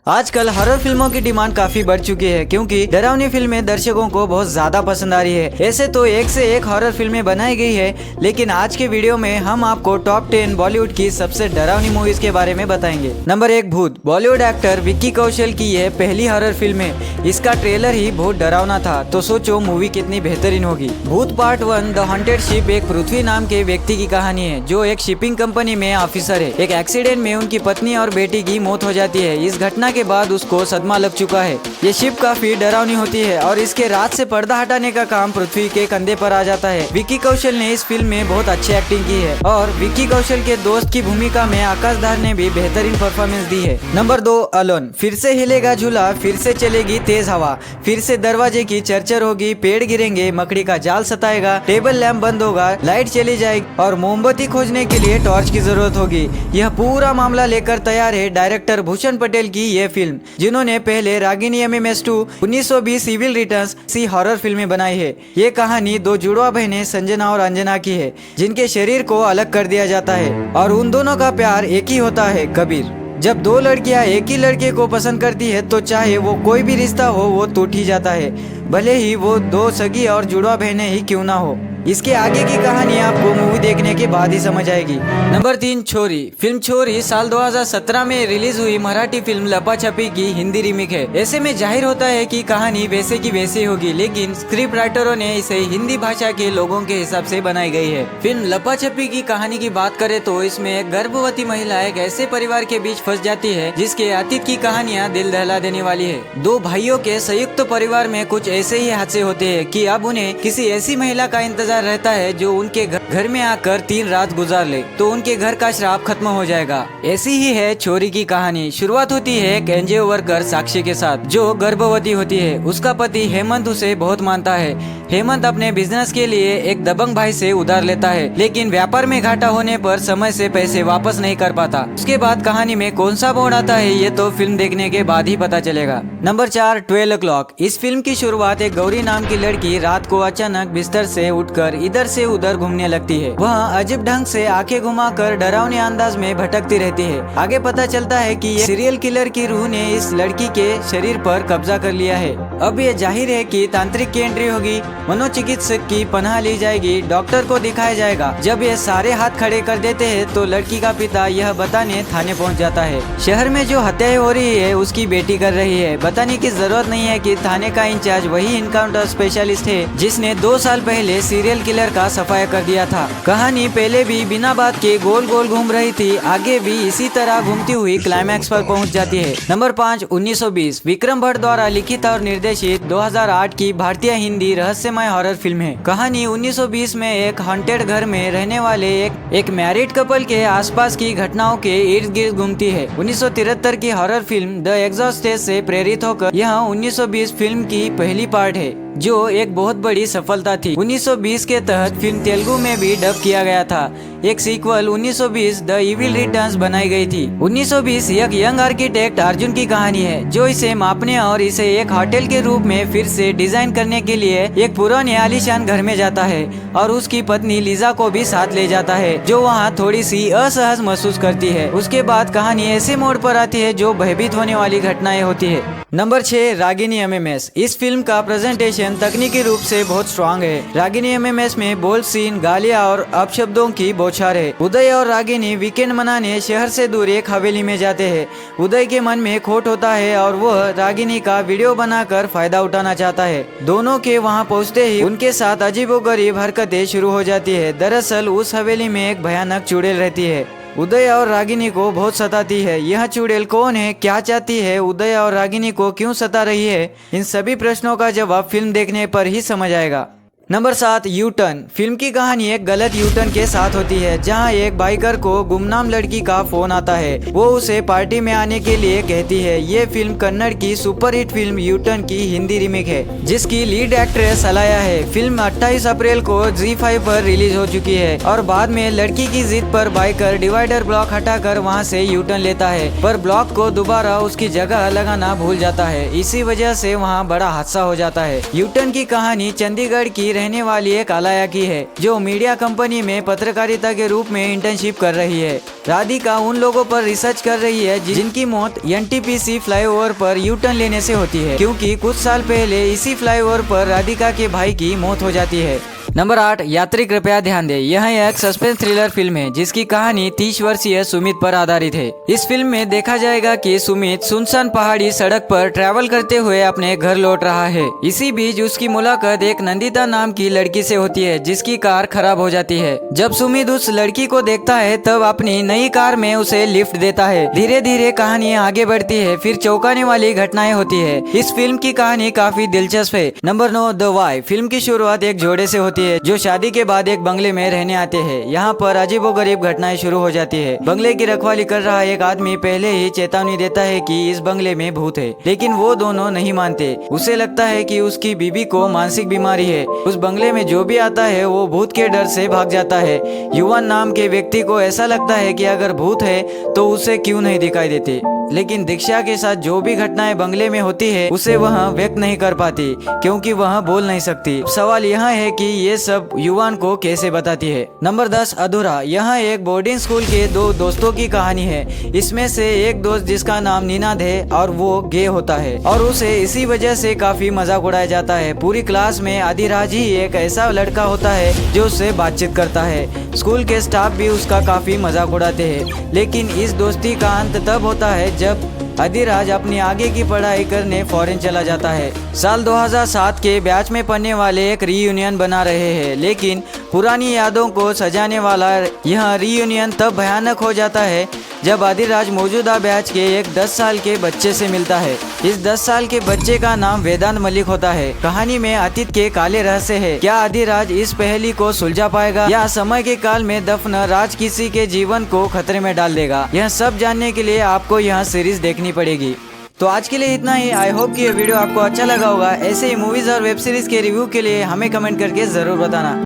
आजकल हॉरर फिल्मों की डिमांड काफी बढ़ चुकी है क्योंकि डरावनी फिल्में दर्शकों को बहुत ज्यादा पसंद आ रही है। ऐसे तो एक से एक हॉरर फिल्में बनाई गई है, लेकिन आज के वीडियो में हम आपको टॉप 10 बॉलीवुड की सबसे डरावनी मूवीज के बारे में बताएंगे। नंबर 1, भूत। बॉलीवुड एक्टर विक्की कौशल की यह पहली हॉरर फिल्म है। इसका ट्रेलर ही बहुत डरावना था, तो सोचो मूवी कितनी बेहतरीन होगी। भूत पार्ट 1 द हॉन्टेड शिप एक पृथ्वी नाम के व्यक्ति की कहानी है जो एक शिपिंग कंपनी में ऑफिसर है। एक एक्सीडेंट में उनकी पत्नी और बेटी की मौत हो जाती है। इस घटना के बाद उसको सदमा लग चुका है। ये शिप काफी डरावनी होती है और इसके रात से पर्दा हटाने का काम पृथ्वी के कंधे पर आ जाता है। विक्की कौशल ने इस फिल्म में बहुत अच्छी एक्टिंग की है और विक्की कौशल के दोस्त की भूमिका में आकाश धार ने भी बेहतरीन परफॉर्मेंस दी है। Number 2, alone. फिर से हिलेगा झूला, फिर से चलेगी तेज हवा, फिर से दरवाजे की चरचर होगी, पेड़ गिरेंगे, मकड़ी का जाल सताएगा, टेबल लैंप बंद होगा, लाइट चली जाएगी और मोमबत्ती खोजने के लिए टॉर्च की जरूरत होगी। यह पूरा मामला लेकर तैयार है डायरेक्टर भूषण पटेल की यह फिल्म, जिन्होंने पहले रागिनी MMS 2, 1920 सिविल रिटर्न्स सी हॉरर फिल्में बनाई है। ये कहानी दो जुड़वा बहनें संजना और अंजना की है, जिनके शरीर को अलग कर दिया जाता है और उन दोनों का प्यार एक ही होता है, कबीर। जब दो लड़कियां एक ही लड़के को पसंद करती है तो चाहे वो कोई भी रिश्ता हो वो टूट ही जाता है, भले ही वो दो सगी और जुड़वा बहनें ही क्यों ना हो। इसके आगे की कहानी आपको मूवी देखने के बाद ही समझ आएगी। नंबर 3, छोरी। फिल्म छोरी साल 2017 में रिलीज हुई मराठी फिल्म लपाछपी की हिंदी रीमेक है। ऐसे में जाहिर होता है कि कहानी वैसे की वैसे होगी, लेकिन स्क्रिप्ट राइटरों ने इसे हिंदी भाषा के लोगों के हिसाब से बनाई गई है। फिल्म लपाछपी की कहानी की बात करें तो इसमें एक गर्भवती महिला एक ऐसे परिवार के बीच फंस जाती है जिसके अतीत की कहानियाँ दिल दहला देने वाली है। दो भाइयों के संयुक्त परिवार में कुछ ऐसे ही हादसे होते हैं कि अब उन्हें किसी ऐसी महिला का इंतजार रहता है जो उनके घर में आकर 3 रात गुजार ले तो उनके घर का श्राप खत्म हो जाएगा। ऐसी ही है छोरी की कहानी। शुरुआत होती है एक एनजीओ वर्कर साक्षी के साथ जो गर्भवती होती है। उसका पति हेमंत उसे बहुत मानता है। हेमंत अपने बिजनेस के लिए एक दबंग भाई से उधार लेता है, लेकिन व्यापार में घाटा होने पर समय से पैसे वापस नहीं कर पाता। उसके बाद कहानी में कौन सा मोड़ आता है ये तो फिल्म देखने के बाद ही पता चलेगा। Number 4, 12 o'clock। इस फिल्म की शुरुआत एक गौरी नाम की लड़की रात को अचानक बिस्तर से उठकर इधर से उधर घूमने लगती है। वह अजीब ढंग से आंखें घुमाकर डरावने अंदाज में भटकती रहती है। आगे पता चलता है कि ये सीरियल किलर की रूह ने इस लड़की के शरीर पर कब्जा कर लिया है। अब ये जाहिर है कि तांत्रिक की एंट्री होगी, मनोचिकित्सक की पनाह ली जाएगी, डॉक्टर को दिखाया जाएगा। जब ये सारे हाथ खड़े कर देते हैं तो लड़की का पिता यह बताने थाने पहुंच जाता है। शहर में जो हत्याएं हो रही है उसकी बेटी कर रही है। बताने की जरूरत नहीं है कि थाने का इंचार्ज वही इनकाउंटर स्पेशलिस्ट है जिसने 2 साल पहले सीरियल किलर का सफाया कर दिया था। कहानी पहले भी बिना बात के गोल गोल घूम रही थी, आगे भी इसी तरह घूमती हुई क्लाइमैक्स पर पहुंच जाती है। नंबर 5, 1920। विक्रम भट्ट द्वारा लिखित और निर्देशित 2008 की भारतीय हिंदी रहस्यमय हॉरर फिल्म है। कहानी 1920 में एक हॉन्टेड घर में रहने वाले एक मैरिड कपल के आसपास की घटनाओं के इर्द गिर्द घूमती है। 1973 की हॉरर फिल्म द एग्जॉर्सिस्ट से प्रेरित होकर यह 1920 फिल्म की पहली पार्ट है जो एक बहुत बड़ी सफलता थी। 1920 के तहत फिल्म तेलुगु में भी डब किया गया था। एक सीक्वल 1920 द इविल रिटर्न्स बनाई गई थी। 1920 एक यंग आर्किटेक्ट अर्जुन की कहानी है जो इसे मापने और इसे एक होटल के रूप में फिर से डिजाइन करने के लिए एक पुराने आलीशान घर में जाता है और उसकी पत्नी लीजा को भी साथ ले जाता है जो वहाँ थोड़ी सी असहज महसूस करती है। उसके बाद कहानी ऐसे मोड़ पर आती है जो भयभीत होने वाली घटनाएं होती है। Number 6, Ragini MMS। इस फिल्म का प्रेजेंटेशन तकनीकी रूप से बहुत स्ट्रांग है। रागिनी MMS में बोल्ड सीन, गालियां और अपशब्दों की बौछार है। उदय और रागिनी वीकेंड मनाने शहर से दूर एक हवेली में जाते हैं। उदय के मन में खोट होता है और वह रागिनी का वीडियो बनाकर फायदा उठाना चाहता है। दोनों के वहां पहुंचते ही उनके साथ अजीबोगरीब हरकतें शुरू हो जाती है। दरअसल उस हवेली में एक भयानक चुड़ैल रहती है। उदय और रागिनी को बहुत सताती है। यह चुड़ैल कौन है, क्या चाहती है, उदय और रागिनी को क्यों सता रही है, इन सभी प्रश्नों का जवाब फिल्म देखने पर ही समझ आएगा। Number 7, U turn. फिल्म की कहानी एक गलत यू टर्न के साथ होती है जहां एक बाइकर को गुमनाम लड़की का फोन आता है। वो उसे पार्टी में आने के लिए कहती है। ये फिल्म कन्नड़ की सुपरहिट फिल्म यू टर्न की हिंदी रीमेक है जिसकी लीड एक्ट्रेस अलाया है। फिल्म 28 अप्रैल को ZEE5 पर रिलीज हो चुकी है और बाद में लड़की की जिद पर बाइकर डिवाइडर ब्लॉक हटाकर वहाँ से यू टर्न लेता है, पर ब्लॉक को दोबारा उसकी जगह लगाना भूल जाता है। इसी वजह से वहाँ बड़ा हादसा हो जाता है। यू टर्न की कहानी चंडीगढ़ की रहने वाली एक अलायकी है जो मीडिया कंपनी में पत्रकारिता के रूप में इंटर्नशिप कर रही है। राधिका उन लोगों पर रिसर्च कर रही है जिनकी मौत एनटीपीसी फ्लाईओवर पर यू टर्न लेने से होती है, क्योंकि कुछ साल पहले इसी फ्लाईओवर पर राधिका के भाई की मौत हो जाती है। नंबर 8, यात्री कृपया ध्यान दें। यह एक सस्पेंस थ्रिलर फिल्म है जिसकी कहानी 30 वर्षीय सुमित पर आधारित है। इस फिल्म में देखा जाएगा कि सुमित सुनसान पहाड़ी सड़क पर ट्रैवल करते हुए अपने घर लौट रहा है। इसी बीच उसकी मुलाकात एक नंदिता नाम की लड़की से होती है जिसकी कार खराब हो जाती है। जब सुमित उस लड़की को देखता है तब अपनी नई कार में उसे लिफ्ट देता है। धीरे धीरे कहानी आगे बढ़ती है, फिर चौंकाने वाली घटनाएं होती है। इस फिल्म की कहानी काफी दिलचस्प है। Number 9, the Y. फिल्म की शुरुआत एक जोड़े से होती है जो शादी के बाद एक बंगले में रहने आते हैं। यहाँ पर अजीबोगरीब घटनाएं शुरू हो जाती है। बंगले की रखवाली कर रहा एक आदमी पहले ही चेतावनी देता है कि इस बंगले में भूत है, लेकिन वो दोनों नहीं मानते। उसे लगता है कि उसकी बीबी को मानसिक बीमारी है। उस बंगले में जो भी आता है वो भूत के डर से भाग जाता है। युवन नाम के व्यक्ति को ऐसा लगता है कि अगर भूत है तो उसे क्यों नहीं दिखाई देते, लेकिन दीक्षा के साथ जो भी घटनाएं बंगले में होती है उसे वह व्यक्त नहीं कर पाती क्योंकि वह बोल नहीं सकती। सवाल यह है कि ये सब युवान को कैसे बताती है। नंबर 10, अधूरा। यह एक बोर्डिंग स्कूल के दो दोस्तों की कहानी है। इसमें से एक दोस्त जिसका नाम निनाद है और वो गे होता है और उसे इसी वजह से काफी मजाक उड़ाया जाता है। पूरी क्लास में अधिराज ही एक ऐसा लड़का होता है जो उससे बातचीत करता है। स्कूल के स्टाफ भी उसका काफी मजाक उड़ाते हैं, लेकिन इस दोस्ती का अंत तब होता है जब अधिराज अपनी आगे की पढ़ाई करने फॉरेन चला जाता है। साल 2007 के बैच में पढ़ने वाले एक रीयूनियन बना रहे हैं, लेकिन पुरानी यादों को सजाने वाला यह रीयूनियन तब भयानक हो जाता है जब अधिराज मौजूदा बैच के एक 10 साल के बच्चे से मिलता है। इस 10 साल के बच्चे का नाम वेदांत मलिक होता है। कहानी में अतीत के काले रहस्य है। क्या अधिराज इस पहेली को सुलझा पाएगा या समय के काल में दफन राज किसी के जीवन को खतरे में डाल देगा? यह सब जानने के लिए आपको यह सीरीज देखनी पड़ेगी। तो आज के लिए इतना ही। आई होप कि ये वीडियो आपको अच्छा लगा होगा। ऐसे ही मूवीज और वेब सीरीज के रिव्यू के लिए हमें कमेंट करके जरूर बताना।